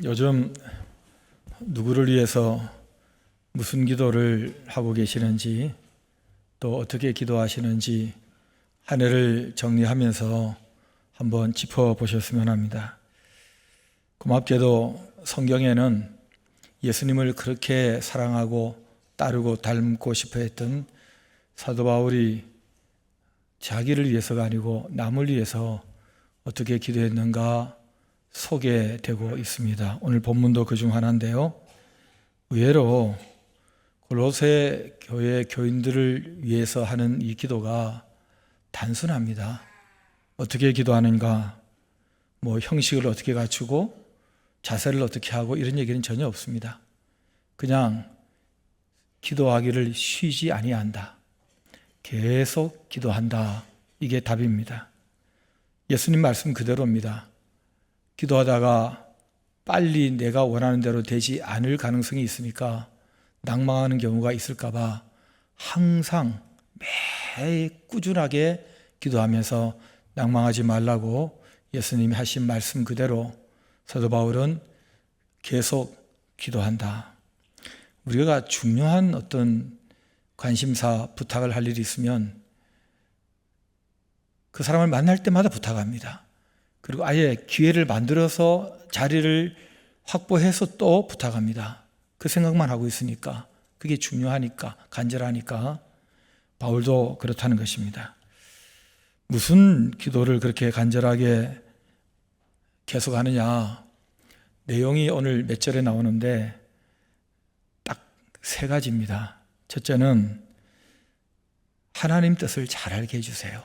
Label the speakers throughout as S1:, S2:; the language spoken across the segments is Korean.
S1: 요즘 누구를 위해서 무슨 기도를 하고 계시는지, 또 어떻게 기도하시는지 한 해를 정리하면서 한번 짚어보셨으면 합니다. 고맙게도 성경에는 예수님을 그렇게 사랑하고 따르고 닮고 싶어 했던 사도 바울이 자기를 위해서가 아니고 남을 위해서 어떻게 기도했는가 소개되고 있습니다. 오늘 본문도 그중 하나인데요. 의외로 골로새 교회 교인들을 위해서 하는 이 기도가 단순합니다. 어떻게 기도하는가, 형식을 어떻게 갖추고 자세를 어떻게 하고 이런 얘기는 전혀 없습니다. 그냥 기도하기를 쉬지 아니한다. 계속 기도한다. 이게 답입니다. 예수님 말씀 그대로입니다. 기도하다가 빨리 내가 원하는 대로 되지 않을 가능성이 있으니까 낭망하는 경우가 있을까 봐 항상 매일 꾸준하게 기도하면서 낭망하지 말라고 예수님이 하신 말씀 그대로 사도 바울은 계속 기도한다. 우리가 중요한 어떤 관심사, 부탁을 할 일이 있으면 그 사람을 만날 때마다 부탁합니다. 그리고 아예 기회를 만들어서 자리를 확보해서 또 부탁합니다. 그 생각만 하고 있으니까, 그게 중요하니까, 간절하니까. 바울도 그렇다는 것입니다. 무슨 기도를 그렇게 간절하게 계속하느냐, 내용이 오늘 몇 절에 나오는데 딱 3가지입니다. 첫째는 하나님 뜻을 잘 알게 해주세요.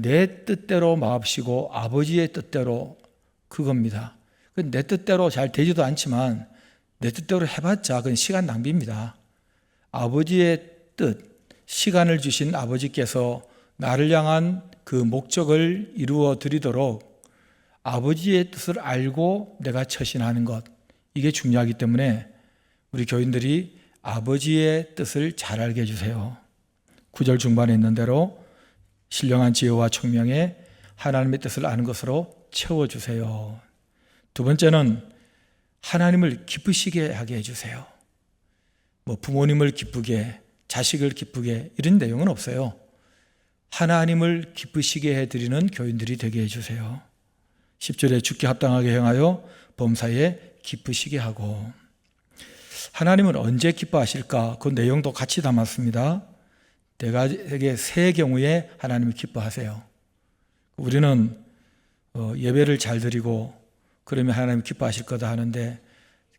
S1: 내 뜻대로 마옵시고 아버지의 뜻대로, 그겁니다. 내 뜻대로 잘 되지도 않지만 내 뜻대로 해봤자 그건 시간 낭비입니다. 아버지의 뜻, 시간을 주신 아버지께서 나를 향한 그 목적을 이루어 드리도록 아버지의 뜻을 알고 내가 처신하는 것, 이게 중요하기 때문에 우리 교인들이 아버지의 뜻을 잘 알게 해주세요. 9절 중반에 있는 대로 신령한 지혜와 총명에 하나님의 뜻을 아는 것으로 채워주세요. 두 번째는 하나님을 기쁘시게 하게 해주세요. 부모님을 기쁘게, 자식을 기쁘게, 이런 내용은 없어요. 하나님을 기쁘시게 해드리는 교인들이 되게 해주세요. 10절에 주께 합당하게 행하여 범사에 기쁘시게 하고. 하나님은 언제 기뻐하실까? 그 내용도 같이 담았습니다. 내게 세 경우에 하나님이 기뻐하세요. 우리는 예배를 잘 드리고 그러면 하나님 기뻐하실 거다 하는데,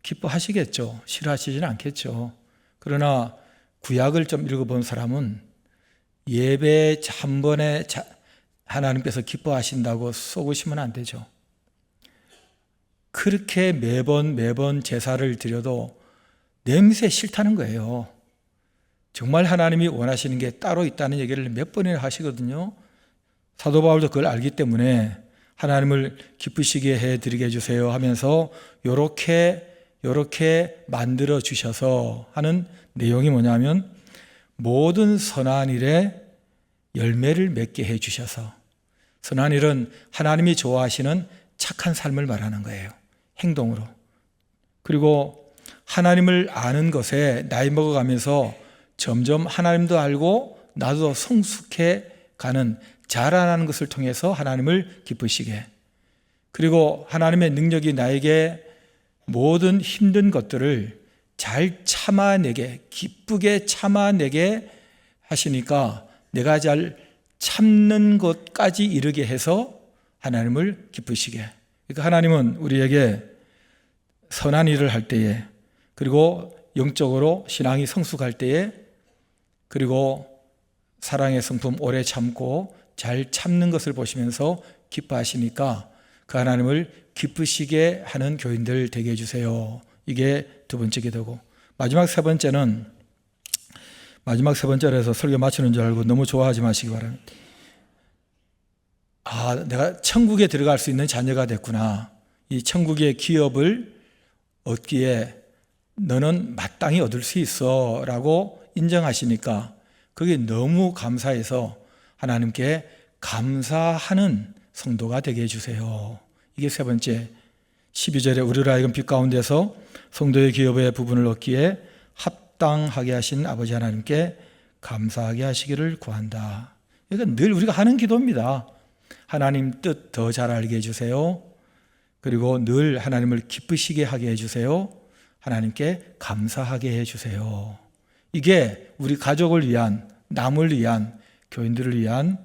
S1: 기뻐하시겠죠. 싫어하시지는 않겠죠. 그러나 구약을 좀 읽어본 사람은 예배 한 번에 하나님께서 기뻐하신다고 속으시면 안 되죠. 그렇게 매번 제사를 드려도 냄새 싫다는 거예요. 정말 하나님이 원하시는 게 따로 있다는 얘기를 몇 번이나 하시거든요. 사도 바울도 그걸 알기 때문에 하나님을 기쁘시게 해드리게 해주세요 하면서 요렇게 만들어 주셔서 하는 내용이 뭐냐면, 모든 선한 일에 열매를 맺게 해주셔서, 선한 일은 하나님이 좋아하시는 착한 삶을 말하는 거예요. 행동으로. 그리고 하나님을 아는 것에 나이 먹어가면서 점점 하나님도 알고 나도 성숙해 가는, 자라나는 것을 통해서 하나님을 기쁘시게, 그리고 하나님의 능력이 나에게 모든 힘든 것들을 잘 참아내게, 기쁘게 참아내게 하시니까 내가 잘 참는 것까지 이르게 해서 하나님을 기쁘시게. 그러니까 하나님은 우리에게 선한 일을 할 때에, 그리고 영적으로 신앙이 성숙할 때에, 그리고 사랑의 성품 오래 참고 잘 참는 것을 보시면서 기뻐하시니까 그 하나님을 기쁘시게 하는 교인들 되게 해주세요. 이게 두 번째 기도고, 마지막 세 번째는, 마지막 세 번째에서 설교 마치는 줄 알고 너무 좋아하지 마시기 바랍니다. 내가 천국에 들어갈 수 있는 자녀가 됐구나. 이 천국의 기업을 얻기에 너는 마땅히 얻을 수 있어 라고 인정하시니까 그게 너무 감사해서 하나님께 감사하는 성도가 되게 해주세요. 이게 세 번째, 12절에 우리를 하여금 빛 가운데서 성도의 기업의 부분을 얻기에 합당하게 하신 아버지 하나님께 감사하게 하시기를 구한다. 이건 늘 우리가 하는 기도입니다. 하나님 뜻 더 잘 알게 해주세요. 그리고 늘 하나님을 기쁘시게 하게 해주세요. 하나님께 감사하게 해주세요. 이게 우리 가족을 위한, 남을 위한, 교인들을 위한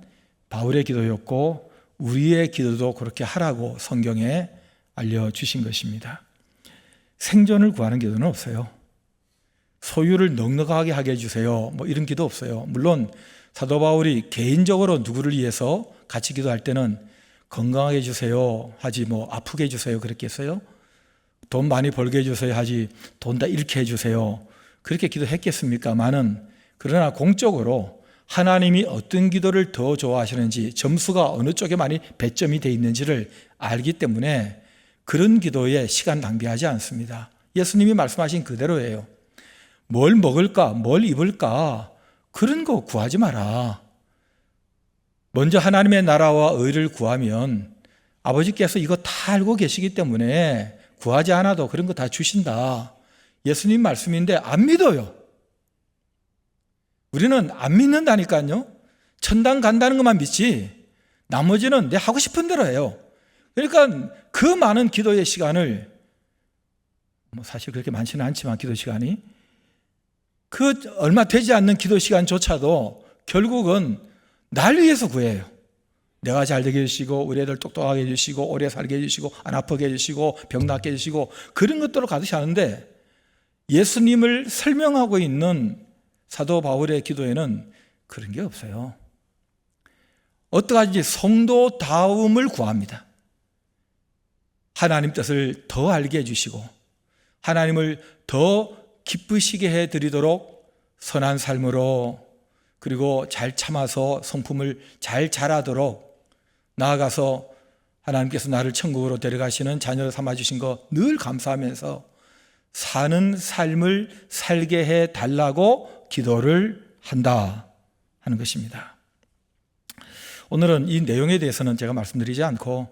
S1: 바울의 기도였고 우리의 기도도 그렇게 하라고 성경에 알려주신 것입니다. 생존을 구하는 기도는 없어요. 소유를 넉넉하게 하게 해주세요. 뭐 이런 기도 없어요. 물론 사도 바울이 개인적으로 누구를 위해서 같이 기도할 때는 건강하게 해주세요 하지 뭐 아프게 해주세요 그랬겠어요? 돈 많이 벌게 해주세요 하지 돈 다 잃게 해주세요 그렇게 기도했겠습니까마는, 그러나 공적으로 하나님이 어떤 기도를 더 좋아하시는지, 점수가 어느 쪽에 많이 배점이 돼 있는지를 알기 때문에 그런 기도에 시간 낭비하지 않습니다. 예수님이 말씀하신 그대로예요. 뭘 먹을까, 뭘 입을까, 그런 거 구하지 마라. 먼저 하나님의 나라와 의를 구하면 아버지께서 이거 다 알고 계시기 때문에 구하지 않아도 그런 거 다 주신다. 예수님 말씀인데 안 믿어요. 우리는 안 믿는다니까요. 천당 간다는 것만 믿지 나머지는 내 하고 싶은 대로 해요. 그러니까 그 많은 기도의 시간을, 사실 그렇게 많지는 않지만 기도 시간이, 그 얼마 되지 않는 기도 시간조차도 결국은 날 위해서 구해요. 내가 잘 되게 해주시고 우리 애들 똑똑하게 해주시고 오래 살게 해주시고 안 아프게 해주시고 병 낫게 해주시고 그런 것들로 가득히 하는데, 예수님을 설명하고 있는 사도 바울의 기도에는 그런 게 없어요. 어떠하든지 성도다움을 구합니다. 하나님 뜻을 더 알게 해주시고 하나님을 더 기쁘시게 해드리도록 선한 삶으로, 그리고 잘 참아서 성품을 잘 자라도록, 나아가서 하나님께서 나를 천국으로 데려가시는 자녀로 삼아주신 거 늘 감사하면서 사는 삶을 살게 해달라고 기도를 한다 하는 것입니다. 오늘은 이 내용에 대해서는 제가 말씀드리지 않고,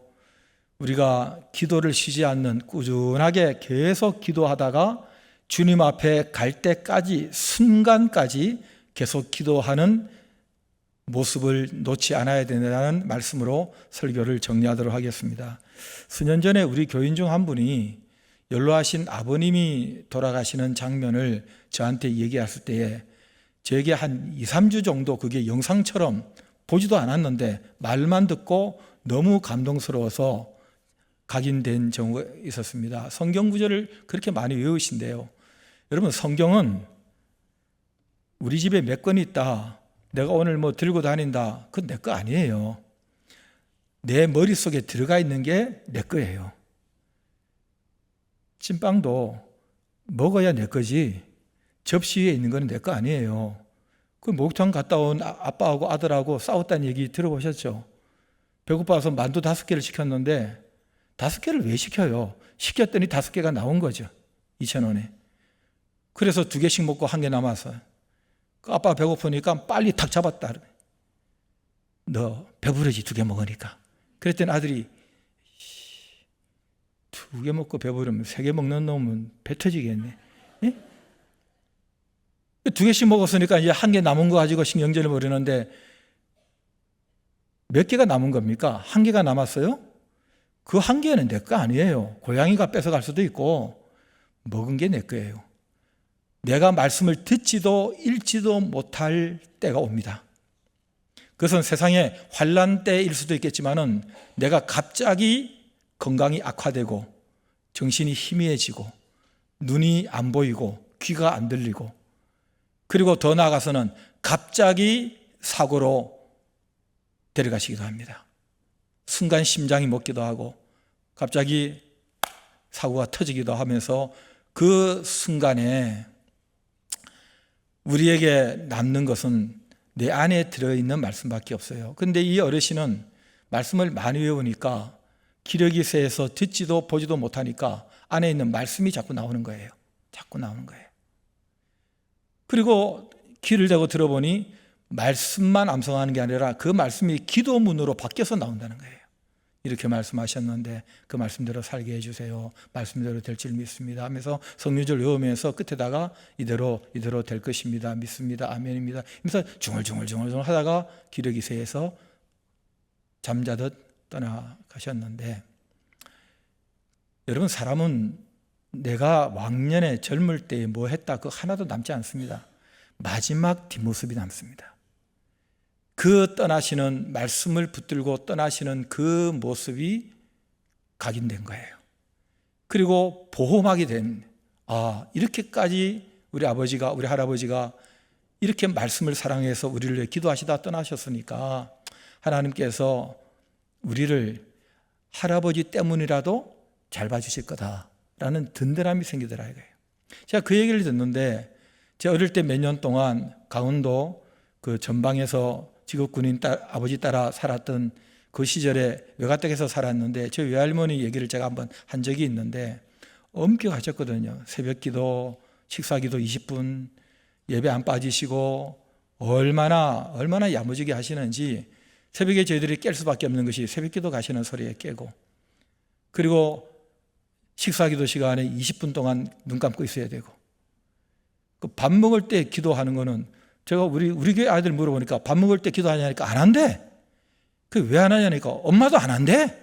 S1: 우리가 기도를 쉬지 않는, 꾸준하게 계속 기도하다가 주님 앞에 갈 때까지, 순간까지 계속 기도하는 모습을 놓지 않아야 된다는 말씀으로 설교를 정리하도록 하겠습니다. 수년 전에 우리 교인 중 한 분이 연로하신 아버님이 돌아가시는 장면을 저한테 얘기했을 때에 저에게 한 2, 3주 정도 그게 영상처럼 보지도 않았는데 말만 듣고 너무 감동스러워서 각인된 경우가 있었습니다. 성경 구절을 그렇게 많이 외우신대요. 여러분, 성경은 우리 집에 몇 권 있다, 내가 오늘 뭐 들고 다닌다, 그건 내 거 아니에요. 내 머릿속에 들어가 있는 게 내 거예요. 찐빵도 먹어야 내 거지 접시 위에 있는 거는 내 거 아니에요. 그 목욕탕 갔다 온 아빠하고 아들하고 싸웠다는 얘기 들어보셨죠? 배고파서 만두 5개를 시켰는데 5개를 왜 시켜요? 시켰더니 5개가 나온 거죠. 2,000원에. 그래서 2개씩 먹고 1개 남았어요. 아빠가 배고프니까 빨리 탁 잡았다. 너 배부르지 2개 먹으니까. 그랬더니 아들이 2개 먹고 배부르면 3개 먹는 놈은 배 터지겠네. 예? 2개씩 먹었으니까 이제 1개 남은 거 가지고 신경전을 벌이는데 몇 개가 남은 겁니까? 1개가 남았어요? 그 1개는 내 거 아니에요. 고양이가 뺏어갈 수도 있고 먹은 게 내 거예요. 내가 말씀을 듣지도 읽지도 못할 때가 옵니다. 그것은 세상의 환난 때일 수도 있겠지만은 내가 갑자기 건강이 악화되고 정신이 희미해지고 눈이 안 보이고 귀가 안 들리고, 그리고 더 나아가서는 갑자기 사고로 데려가시기도 합니다. 순간 심장이 멎기도 하고 갑자기 사고가 터지기도 하면서 그 순간에 우리에게 남는 것은 내 안에 들어있는 말씀밖에 없어요. 그런데 이 어르신은 말씀을 많이 외우니까 기력이 세서 듣지도 보지도 못하니까 안에 있는 말씀이 자꾸 나오는 거예요. 자꾸 나오는 거예요. 그리고 귀를 대고 들어보니 말씀만 암송하는 게 아니라 그 말씀이 기도문으로 바뀌어서 나온다는 거예요. 이렇게 말씀하셨는데 그 말씀대로 살게 해주세요. 말씀대로 될 줄 믿습니다 하면서 성령절 외우면서 끝에다가 이대로 될 것입니다. 믿습니다. 아멘입니다. 그래서 중얼중얼 하다가 기력이 세해서 잠자듯 떠나가셨는데, 여러분, 사람은 내가 왕년에 젊을 때 뭐 했다 그거 하나도 남지 않습니다. 마지막 뒷모습이 남습니다. 그 떠나시는, 말씀을 붙들고 떠나시는 그 모습이 각인된 거예요. 그리고 보험하게 된, 이렇게까지 우리 아버지가, 우리 할아버지가 이렇게 말씀을 사랑해서 우리를 위해 기도하시다 떠나셨으니까 하나님께서 우리를 할아버지 때문이라도 잘 봐주실 거다라는 든든함이 생기더라 이거예요. 제가 그 얘기를 듣는데, 제가 어릴 때 몇 년 동안 강원도 그 전방에서 직업군인 아버지 따라 살았던 그 시절에 외가댁에서 살았는데, 저 외할머니 얘기를 제가 한번 한 적이 있는데 엄격하셨거든요. 새벽기도, 식사기도 20분, 예배 안 빠지시고 얼마나 야무지게 하시는지, 새벽에 저희들이 깰 수밖에 없는 것이 새벽기도 가시는 소리에 깨고, 그리고 식사기도 시간에 20분 동안 눈 감고 있어야 되고, 그 밥 먹을 때 기도하는 거는, 제가 우리 교회 아이들 물어보니까 밥 먹을 때 기도하냐니까 안 한대. 그 왜 안 하냐니까 엄마도 안 한대.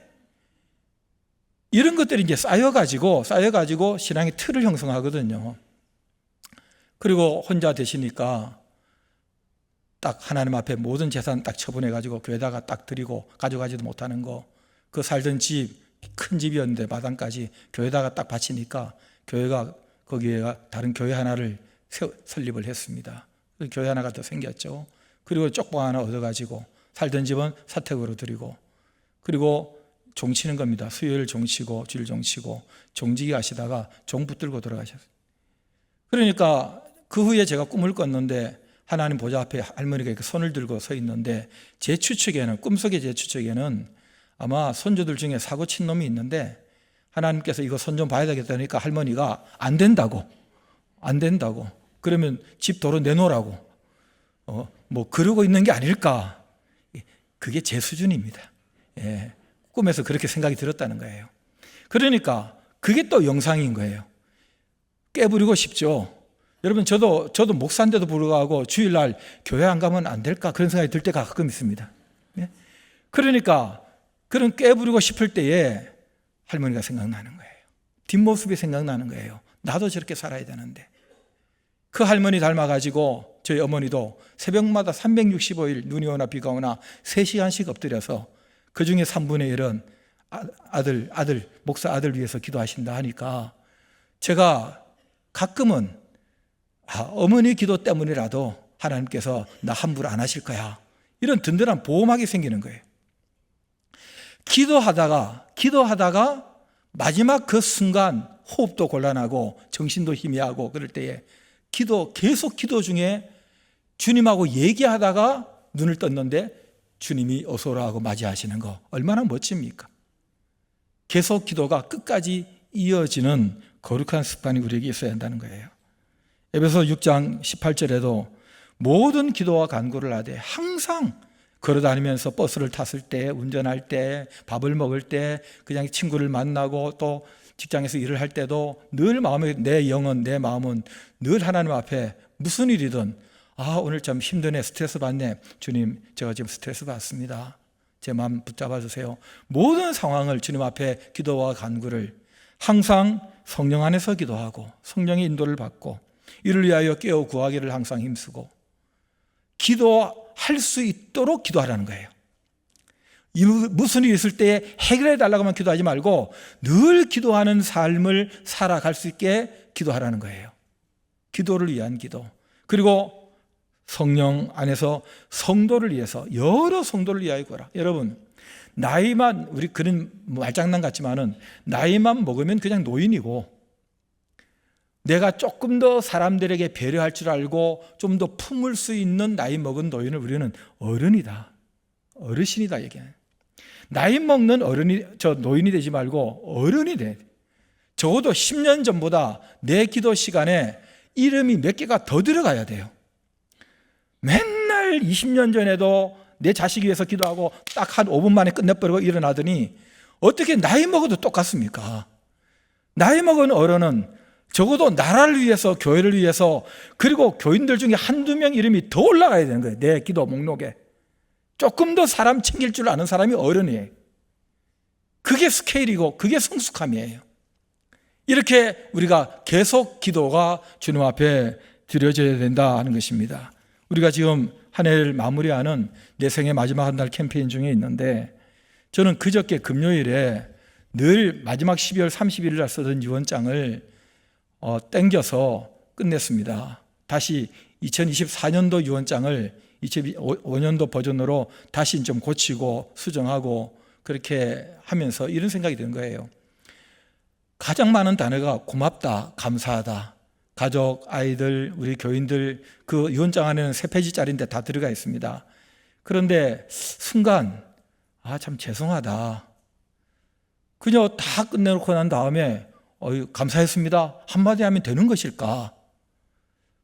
S1: 이런 것들이 이제 쌓여가지고 신앙의 틀을 형성하거든요. 그리고 혼자 되시니까 딱 하나님 앞에 모든 재산 딱 처분해가지고 교회다가 딱 드리고 가져가지도 못하는 거, 그 살던 집, 큰 집이었는데 마당까지 교회다가 딱 바치니까 교회가 거기에 다른 교회 하나를 설립을 했습니다. 교회 하나가 더 생겼죠. 그리고 쪽방 하나 얻어가지고 살던 집은 사택으로 드리고, 그리고 종치는 겁니다. 수요일 종치고 주일 종치고 종지기 하시다가 종 붙들고 돌아가셨어요. 그러니까 그 후에 제가 꿈을 꿨는데 하나님 보좌 앞에 할머니가 이렇게 손을 들고 서 있는데, 제 추측에는, 꿈속의 제 추측에는 아마 손주들 중에 사고 친 놈이 있는데 하나님께서 이거 손 좀 봐야 되겠다니까 할머니가 안 된다고 그러면 집 도로 내놓으라고 뭐 그러고 있는 게 아닐까. 그게 제 수준입니다. 꿈에서 그렇게 생각이 들었다는 거예요. 그러니까 그게 또 영상인 거예요. 깨부리고 싶죠. 여러분, 저도 목사인데도 불구하고 주일날 교회 안 가면 안 될까 그런 생각이 들 때가 가끔 있습니다. 그러니까 그런 깨부리고 싶을 때에 할머니가 생각나는 거예요. 뒷모습이 생각나는 거예요. 나도 저렇게 살아야 되는데. 그 할머니 닮아가지고 저희 어머니도 새벽마다 365일 눈이 오나 비가 오나 3시간씩 엎드려서 그 중에 3분의 1은 목사 아들 위해서 기도하신다 하니까 제가 가끔은 어머니 기도 때문이라도 하나님께서 나 함부로 안 하실 거야, 이런 든든한 보호막이 생기는 거예요. 기도하다가 마지막 그 순간 호흡도 곤란하고 정신도 희미하고 그럴 때에 계속 기도 중에 주님하고 얘기하다가 눈을 떴는데 주님이 어서 오라 하고 맞이하시는 거 얼마나 멋집니까? 계속 기도가 끝까지 이어지는 거룩한 습관이 우리에게 있어야 한다는 거예요. 에베소 6장 18절에도 모든 기도와 간구를 하되 항상 걸어다니면서 버스를 탔을 때, 운전할 때, 밥을 먹을 때, 그냥 친구를 만나고 또 직장에서 일을 할 때도 늘 마음에, 내 영은, 내 마음은 늘 하나님 앞에 무슨 일이든 오늘 좀 힘드네, 스트레스 받네, 주님 제가 지금 스트레스 받습니다, 제 마음 붙잡아 주세요. 모든 상황을 주님 앞에 기도와 간구를 항상 성령 안에서 기도하고 성령의 인도를 받고 이를 위하여 깨어 구하기를 항상 힘쓰고 기도할 수 있도록 기도하라는 거예요. 무슨 일이 있을 때 해결해 달라고만 기도하지 말고 늘 기도하는 삶을 살아갈 수 있게 기도하라는 거예요. 기도를 위한 기도. 그리고 성령 안에서 성도를 위해서, 여러 성도를 위하여 구하라. 여러분, 나이만, 우리 그런 말장난 같지만은 나이만 먹으면 그냥 노인이고, 내가 조금 더 사람들에게 배려할 줄 알고 좀 더 품을 수 있는 나이 먹은 노인을 우리는 어른이다, 어르신이다 얘기해요. 나이 먹는 노인이 되지 말고 어른이 돼. 적어도 10년 전보다 내 기도 시간에 이름이 몇 개가 더 들어가야 돼요. 맨날 20년 전에도 내 자식 위해서 기도하고 딱 한 5분 만에 끝내버리고 일어나더니 어떻게 나이 먹어도 똑같습니까? 나이 먹은 어른은 적어도 나라를 위해서, 교회를 위해서, 그리고 교인들 중에 한두 명 이름이 더 올라가야 되는 거예요. 내 기도 목록에. 조금 더 사람 챙길 줄 아는 사람이 어른이에요. 그게 스케일이고 그게 성숙함이에요. 이렇게 우리가 계속 기도가 주님 앞에 드려져야 된다는 것입니다. 우리가 지금 한 해를 마무리하는 내 생의 마지막 한 달 캠페인 중에 있는데, 저는 그저께 금요일에 늘 마지막 12월 31일 날 쓰던 유언장을 땡겨서 끝냈습니다. 다시 2024년도 유언장을 2025년도 버전으로 다시 좀 고치고 수정하고 그렇게 하면서 이런 생각이 드는 거예요. 가장 많은 단어가 고맙다, 감사하다. 가족, 아이들, 우리 교인들, 그 유언장 안에는 3페이지짜리인데 다 들어가 있습니다. 그런데 순간 참 죄송하다. 그냥 다 끝내놓고 난 다음에 감사했습니다 한마디 하면 되는 것일까?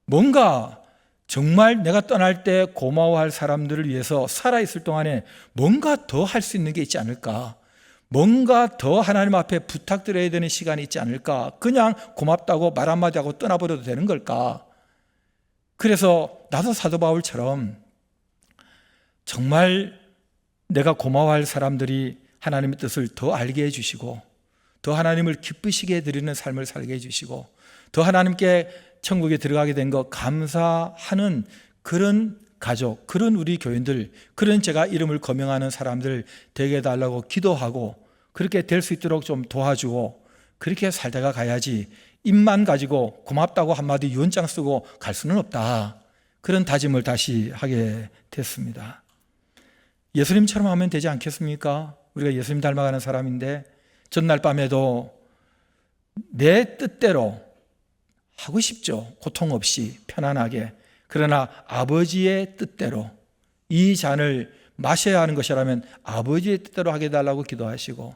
S1: 뭔가 정말 내가 떠날 때 고마워할 사람들을 위해서 살아있을 동안에 뭔가 더 할 수 있는 게 있지 않을까? 뭔가 더 하나님 앞에 부탁드려야 되는 시간이 있지 않을까? 그냥 고맙다고 말 한마디 하고 떠나버려도 되는 걸까? 그래서 나도 사도 바울처럼 정말 내가 고마워할 사람들이 하나님의 뜻을 더 알게 해주시고, 더 하나님을 기쁘시게 해드리는 삶을 살게 해주시고, 더 하나님께 천국에 들어가게 된 것 감사하는 그런 가족, 그런 우리 교인들, 그런 제가 이름을 거명하는 사람들 되게 해달라고 기도하고, 그렇게 될 수 있도록 좀 도와주고, 그렇게 살다가 가야지 입만 가지고 고맙다고 한마디 유언장 쓰고 갈 수는 없다. 그런 다짐을 다시 하게 됐습니다. 예수님처럼 하면 되지 않겠습니까? 우리가 예수님 닮아가는 사람인데 전날 밤에도 내 뜻대로 하고 싶죠. 고통 없이 편안하게. 그러나 아버지의 뜻대로 이 잔을 마셔야 하는 것이라면 아버지의 뜻대로 하게 해달라고 기도하시고,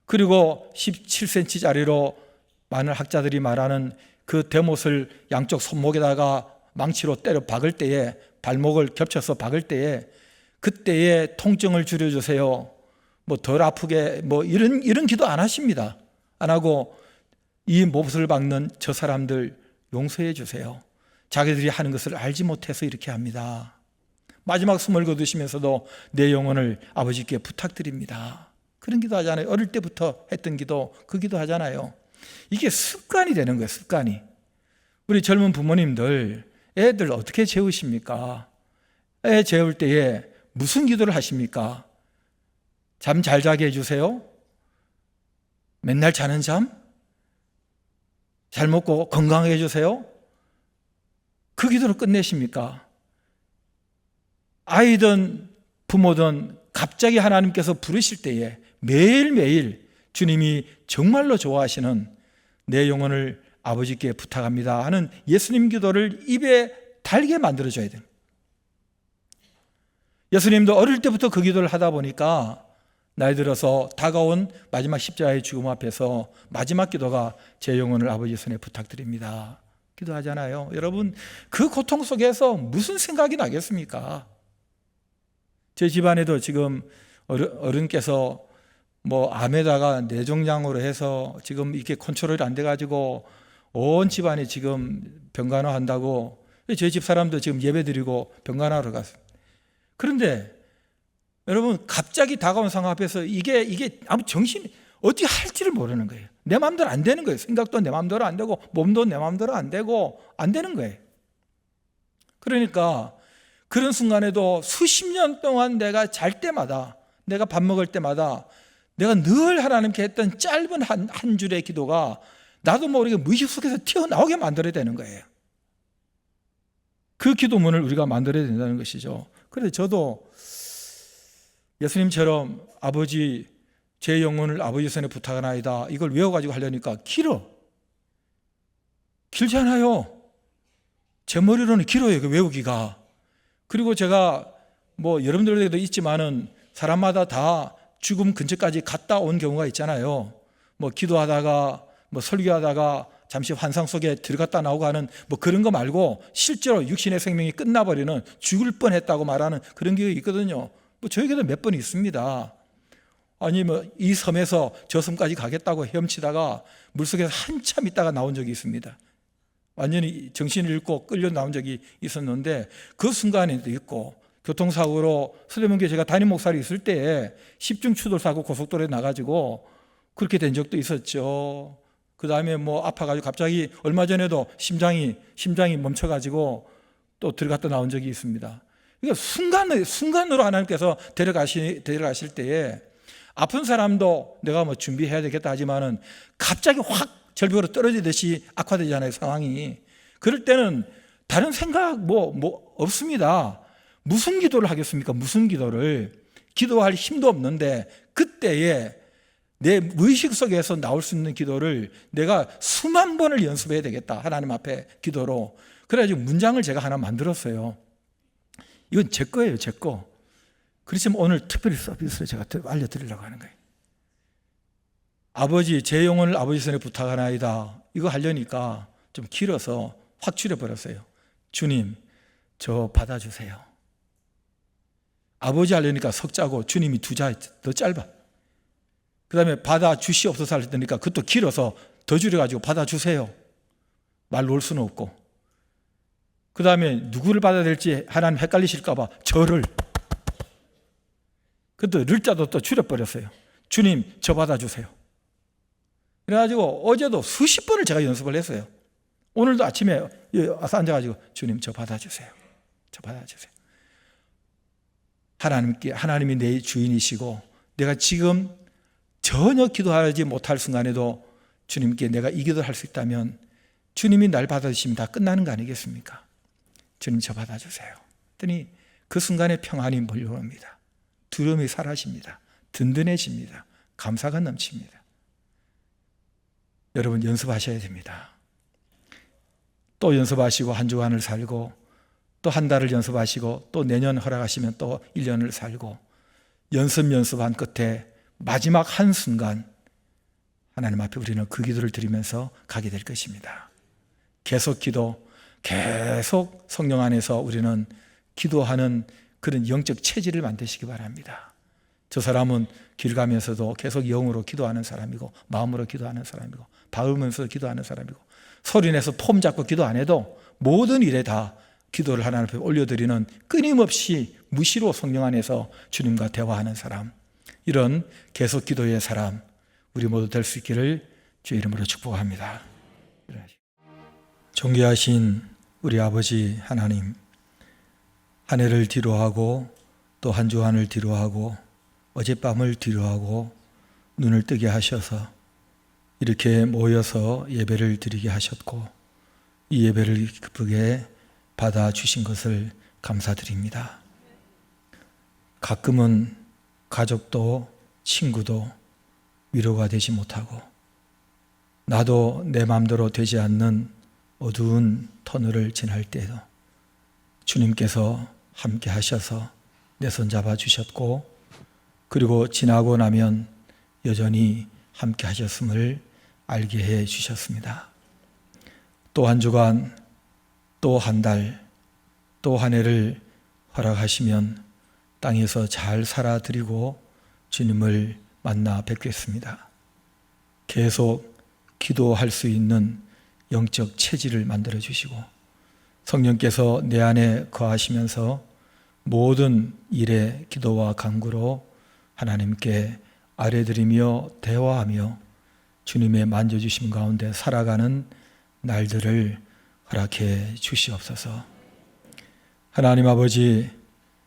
S1: 그리고 17cm짜리로 많은 학자들이 말하는 그 대못을 양쪽 손목에다가 망치로 때려 박을 때에, 발목을 겹쳐서 박을 때에 그때의 통증을 줄여주세요. 덜 아프게 이런 기도 안 하십니다. 안 하고 이 못을 박는 저 사람들 용서해 주세요. 자기들이 하는 것을 알지 못해서 이렇게 합니다. 마지막 숨을 거두시면서도 내 영혼을 아버지께 부탁드립니다. 그런 기도 하잖아요. 어릴 때부터 했던 기도, 그 기도 하잖아요. 이게 습관이 되는 거예요. 습관이. 우리 젊은 부모님들 애들 어떻게 재우십니까? 애 재울 때에 무슨 기도를 하십니까? 잠 잘 자게 해주세요? 맨날 자는 잠? 잘 먹고 건강하게 해주세요? 그 기도로 끝내십니까? 아이든 부모든 갑자기 하나님께서 부르실 때에 매일매일 주님이 정말로 좋아하시는 내 영혼을 아버지께 부탁합니다 하는 예수님 기도를 입에 달게 만들어줘야 돼요. 예수님도 어릴 때부터 그 기도를 하다 보니까 나이 들어서 다가온 마지막 십자가의 죽음 앞에서 마지막 기도가 제 영혼을 아버지 손에 부탁드립니다 기도하잖아요. 여러분, 그 고통 속에서 무슨 생각이 나겠습니까? 제 집안에도 지금 어른께서 암에다가 뇌종양으로 해서 지금 이게 컨트롤이 안 돼가지고 온 집안이 지금 병간호 한다고, 저희 집 사람도 지금 예배 드리고 병간호하러 갔어요. 그런데 여러분, 갑자기 다가온 상황 앞에서 이게 아무 정신이 어떻게 할지를 모르는 거예요. 내 마음대로 안 되는 거예요. 생각도 내 마음대로 안 되고 몸도 내 마음대로 안 되고 안 되는 거예요. 그러니까 그런 순간에도 수십 년 동안 내가 잘 때마다, 내가 밥 먹을 때마다 내가 늘 하나님께 했던 짧은 한 줄의 기도가 나도 모르게 무의식 속에서 튀어나오게 만들어야 되는 거예요. 그 기도문을 우리가 만들어야 된다는 것이죠. 그래서 저도 예수님처럼 아버지, 제 영혼을 아버지 손에 부탁하나이다, 이걸 외워가지고 하려니까 길잖아요. 제 머리로는 길어요, 그 외우기가. 그리고 제가 여러분들에게도 있지만은 사람마다 다 죽음 근처까지 갔다 온 경우가 있잖아요. 기도하다가 설교하다가 잠시 환상 속에 들어갔다 나오고 하는 뭐 그런 거 말고 실제로 육신의 생명이 끝나버리는 죽을 뻔했다고 말하는 그런 게 있거든요. 뭐 저에게도 몇 번 있습니다. 아니 뭐 이 섬에서 저 섬까지 가겠다고 헤엄치다가 물속에서 한참 있다가 나온 적이 있습니다. 완전히 정신을 잃고 끌려 나온 적이 있었는데 그 순간에도 있고, 교통사고로 서대문교회 제가 담임 목사로 있을 때에 10중 추돌 사고 고속도로에 나가지고 그렇게 된 적도 있었죠. 그 다음에 뭐 아파가지고 갑자기 얼마 전에도 심장이 멈춰가지고 또 들어갔다 나온 적이 있습니다. 그러니까 순간으로 하나님께서 데려가실 때에 아픈 사람도 내가 뭐 준비해야 되겠다 하지만은 갑자기 확 절벽으로 떨어지듯이 악화되잖아요, 상황이. 그럴 때는 다른 생각 뭐 없습니다. 무슨 기도를 하겠습니까? 무슨 기도를. 기도할 힘도 없는데 그때에 내 무의식 속에서 나올 수 있는 기도를 내가 수만 번을 연습해야 되겠다, 하나님 앞에 기도로. 그래가지고 문장을 제가 하나 만들었어요. 이건 제 거예요, 제 거. 그렇지만 오늘 특별히 서비스를 제가 알려드리려고 하는 거예요. 아버지, 제 영혼을 아버지 손에 부탁하나이다. 이거 하려니까 좀 길어서 확 줄여버렸어요. 주님, 저 받아주세요. 아버지 하려니까 석자고 주님이 두자 더 짧아. 그 다음에 받아주시옵소서 하려니까 그것도 길어서 더 줄여가지고 받아주세요. 말 놓을 수는 없고. 그 다음에 누구를 받아야 될지 하나님 헷갈리실까봐 저를. 그것도 를자도 또 줄여버렸어요. 주님, 저 받아주세요. 그래가지고 어제도 수십 번을 제가 연습을 했어요. 오늘도 아침에 와서 앉아가지고 주님, 저 받아주세요. 저 받아주세요. 하나님이 내 주인이시고 내가 지금 전혀 기도하지 못할 순간에도 주님께 내가 이 기도를 할 수 있다면 주님이 날 받아주시면 다 끝나는 거 아니겠습니까? 주님, 저 받아주세요. 그랬더니 그 순간에 평안이 몰려옵니다. 두려움이 사라집니다. 든든해집니다. 감사가 넘칩니다. 여러분, 연습하셔야 됩니다. 또 연습하시고 한 주간을 살고 또 한 달을 연습하시고 또 내년 허락하시면 또 1년을 살고 연습한 끝에 마지막 한순간 하나님 앞에 우리는 그 기도를 드리면서 가게 될 것입니다. 계속 성령 안에서 우리는 기도하는 그런 영적 체질을 만드시기 바랍니다. 저 사람은 길 가면서도 계속 영으로 기도하는 사람이고 마음으로 기도하는 사람이고 박으면서 기도하는 사람이고 소리내서 폼 잡고 기도 안 해도 모든 일에 다 기도를 하나님 앞에 올려드리는 끊임없이 무시로 성령 안에서 주님과 대화하는 사람, 이런 계속 기도의 사람 우리 모두 될 수 있기를 주의 이름으로 축복합니다. 존귀하신 우리 아버지 하나님, 한 해를 뒤로하고 또 한 주간을 뒤로하고 어젯밤을 뒤로하고 눈을 뜨게 하셔서 이렇게 모여서 예배를 드리게 하셨고 이 예배를 기쁘게 받아주신 것을 감사드립니다. 가끔은 가족도 친구도 위로가 되지 못하고 나도 내 마음대로 되지 않는 어두운 터널을 지날 때에도 주님께서 함께 하셔서 내 손 잡아 주셨고 그리고 지나고 나면 여전히 함께 하셨음을 알게 해 주셨습니다. 또 한 주간, 또 한 달, 또 한 해를 허락하시면 땅에서 잘 살아드리고 주님을 만나 뵙겠습니다. 계속 기도할 수 있는 영적 체질을 만들어 주시고 성령께서 내 안에 거하시면서 모든 일에 기도와 간구로 하나님께 아뢰드리며 대화하며 주님의 만져주심 가운데 살아가는 날들을 허락해 주시옵소서. 하나님 아버지,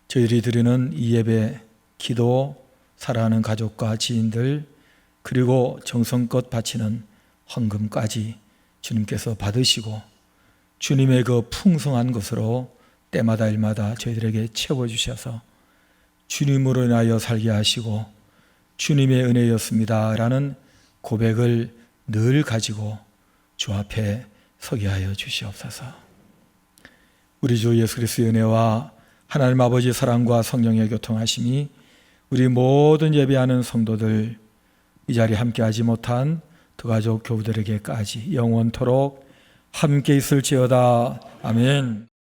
S1: 저희들이 드리는 이 예배, 기도, 사랑하는 가족과 지인들 그리고 정성껏 바치는 헌금까지 주님께서 받으시고 주님의 그 풍성한 것으로 때마다 일마다 저희들에게 채워주셔서 주님으로 인하여 살게 하시고 주님의 은혜였습니다 라는 고백을 늘 가지고 주 앞에 서게 하여 주시옵소서. 우리 주 예수 그리스도의 은혜와 하나님 아버지의 사랑과 성령의 교통하심이 우리 모든 예배하는 성도들, 이 자리에 함께하지 못한 더 가족 교우들에게까지 영원토록 함께 있을지어다. 아멘.